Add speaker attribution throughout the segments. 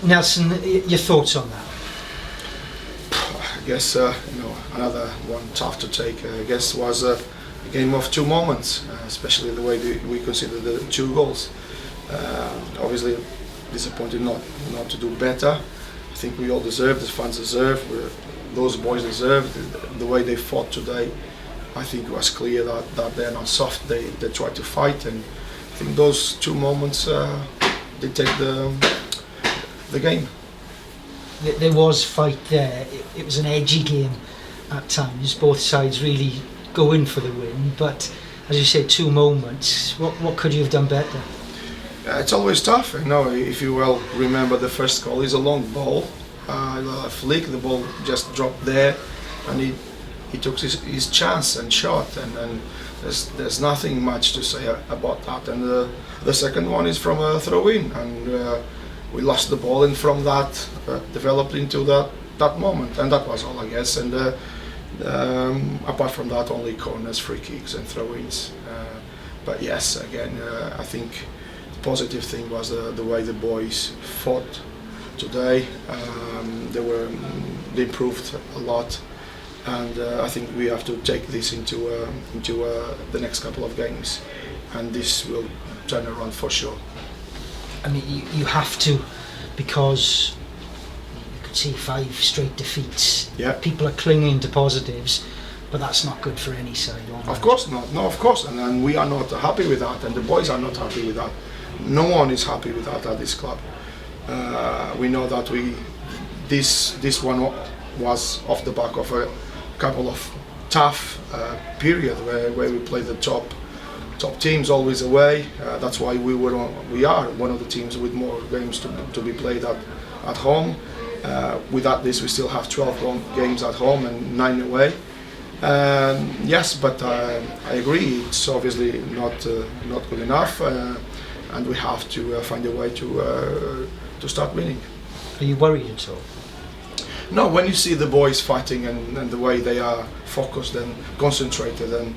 Speaker 1: Nelson, your thoughts on that?
Speaker 2: I guess another one tough to take. I guess was a game of two moments, especially the way we consider the two goals. Obviously, disappointed not to do better. I think we all deserve, the fans deserve, those boys deserve. The way they fought today, I think it was clear that they're not soft. They try to fight, and I think those two moments did take the game.
Speaker 1: There was fight there. It was an edgy game at times. Both sides really going for the win, but as you say, two moments. What could you have done better?
Speaker 2: It's always tough. If you well remember, the first goal is a long ball, a flick. The ball just dropped there, and he took his chance and shot. And there's nothing much to say about that. And the second one is from a throw-in, and we lost the ball, and from that developed into that moment, and that was all, I guess. And apart from that, only corners, free kicks, and throw-ins. But yes, again, I think the positive thing was the way the boys fought today. They improved a lot, and I think we have to take this into the next couple of games, and this will turn around for sure.
Speaker 1: I mean, you have to, because you could see 5 straight defeats.
Speaker 2: Yeah.
Speaker 1: People are clinging to positives, but that's not good for any side.
Speaker 2: Of course not. No, of course, and we are not happy with that, and the boys are not happy with that. No one is happy with that at this club. We know that this one was off the back of a couple of tough period where we played the top teams always away. That's why we are one of the teams with more games to be played at home. Without this, we still have 12 games at home and 9 away. Yes, but I agree. It's obviously not good enough, and we have to find a way to start winning.
Speaker 1: Are you worried at all?
Speaker 2: No, when you see the boys fighting and the way they are focused and concentrated, and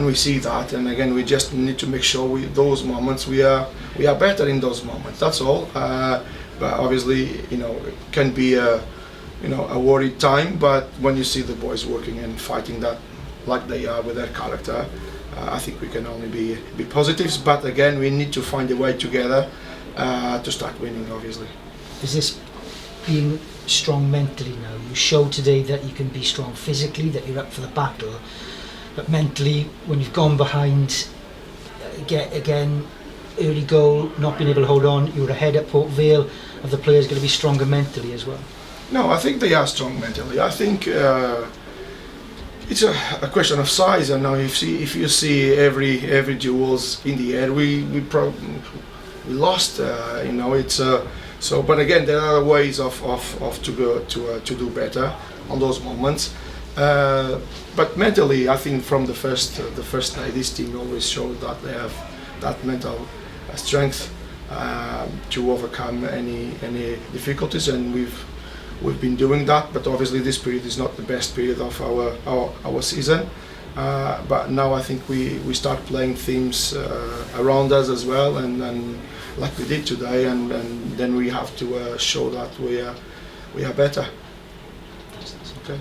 Speaker 2: we see that, and again we just need to make sure those moments we are better in those moments. That's all. But obviously, it can be a worried time. But when you see the boys working and fighting that like they are with their character, I think we can only be positives. But again, we need to find a way together to start winning. Obviously.
Speaker 1: Is this being strong mentally now? You showed today that you can be strong physically, that you're up for the battle, but mentally, when you've gone behind, again, early goal, not being able to hold on, you were ahead at Port Vale. Are the players going to be stronger mentally as well?
Speaker 2: No, I think they are strong mentally. I think it's a question of size. And now if you see every duels in the air, we lost. It's so. But again, there are ways of to do better on those moments. But mentally, I think from the first night, this team always showed that they have that mental strength to overcome any difficulties, and we've been doing that. But obviously, this period is not the best period of our season. But now I think we start playing themes around us as well, and like we did today, and then we have to show that we are better. Okay.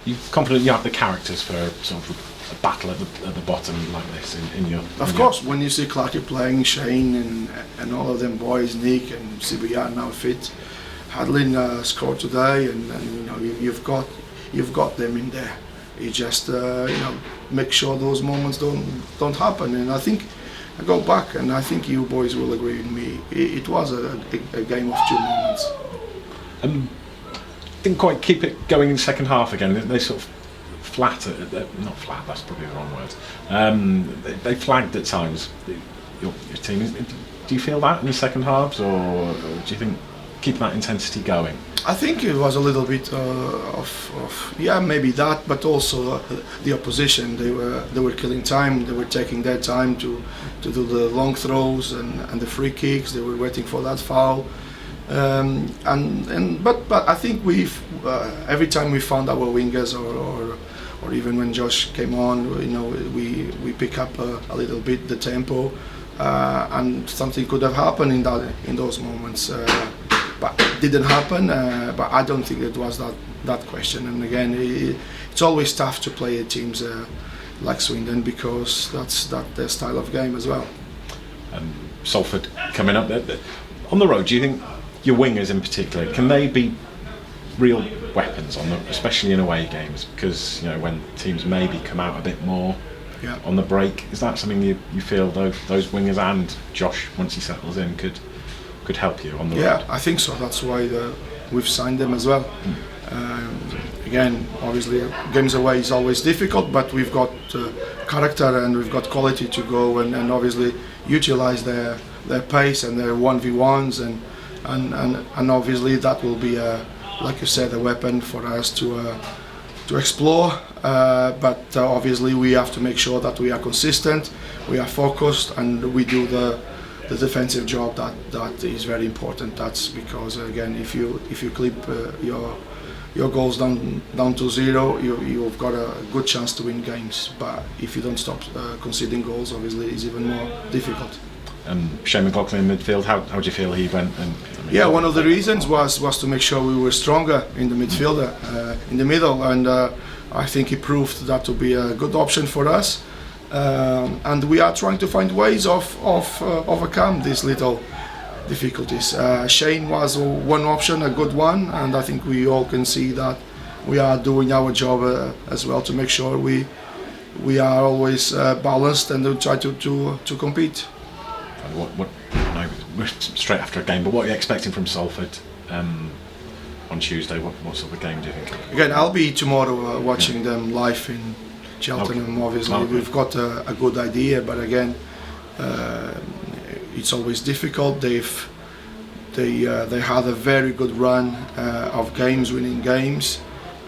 Speaker 3: You're confident you have the characters for sort of a battle at the bottom like this in your.
Speaker 2: Of course, when you see Clarky playing, Shane and all of them boys, Nick and CBR now fit, Hadlin scored today, and you've got them in there. You just make sure those moments don't happen. And I think I go back, and I think you boys will agree with me. It was a game of two moments.
Speaker 3: Didn't quite keep it going in the second half again. They sort of not flat. That's probably the wrong word. They flagged at times. Your team. Do you feel that in the second halves, or do you think keep that intensity going?
Speaker 2: I think it was a little bit of maybe that, but also the opposition. They were killing time. They were taking their time to do the long throws and the free kicks. They were waiting for that foul. But I think we've every time we found our wingers or even when Josh came on, we pick up a little bit the tempo. and something could have happened in those moments, but it didn't happen. But I don't think it was that question. And again, it's always tough to play teams like Swindon, because that's their style of game as well.
Speaker 3: Salford coming up there. On the road, do you think your wingers in particular, can they be real weapons especially in away games? Because when teams maybe come out a bit more on the break, is that something you feel those wingers and Josh, once he settles in, could help you on the road?
Speaker 2: Yeah, I think so. That's why we've signed them as well. Again, obviously, games away is always difficult, but we've got character and we've got quality to go and obviously utilize their pace and their 1v1s, and obviously that will be like you said, a weapon for us to explore. But obviously we have to make sure that we are consistent, we are focused, and we do the defensive job that is very important. That's because again, if you clip your goals down to zero, you've got a good chance to win games. But if you don't stop conceding goals, obviously it's even more difficult.
Speaker 3: Shane McLaughlin in midfield, how do you feel he went?
Speaker 2: Yeah, one of the reasons was to make sure we were stronger in the midfielder, in the middle, and I think he proved that to be a good option for us. And we are trying to find ways of overcome these little difficulties. Shane was one option, a good one, and I think we all can see that we are doing our job as well to make sure we are always balanced and try to compete.
Speaker 3: We're straight after a game, but what are you expecting from Salford on Tuesday? What sort of a game do you think?
Speaker 2: Again, I'll be tomorrow watching them live in Cheltenham. Obviously, we've got a good idea, but again, it's always difficult. They had a very good run of games, winning games.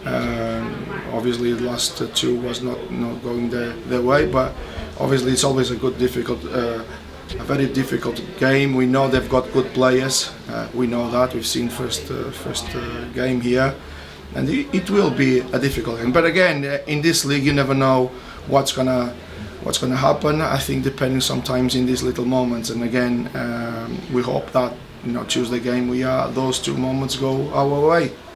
Speaker 2: Obviously, the last two was not going their way, but obviously it's always a very difficult game. We know they've got good players. We know that. We've seen first game here, and it will be a difficult game. But again, in this league, you never know what's gonna happen. I think depending sometimes in these little moments. And again, we hope that Tuesday game those two moments go our way.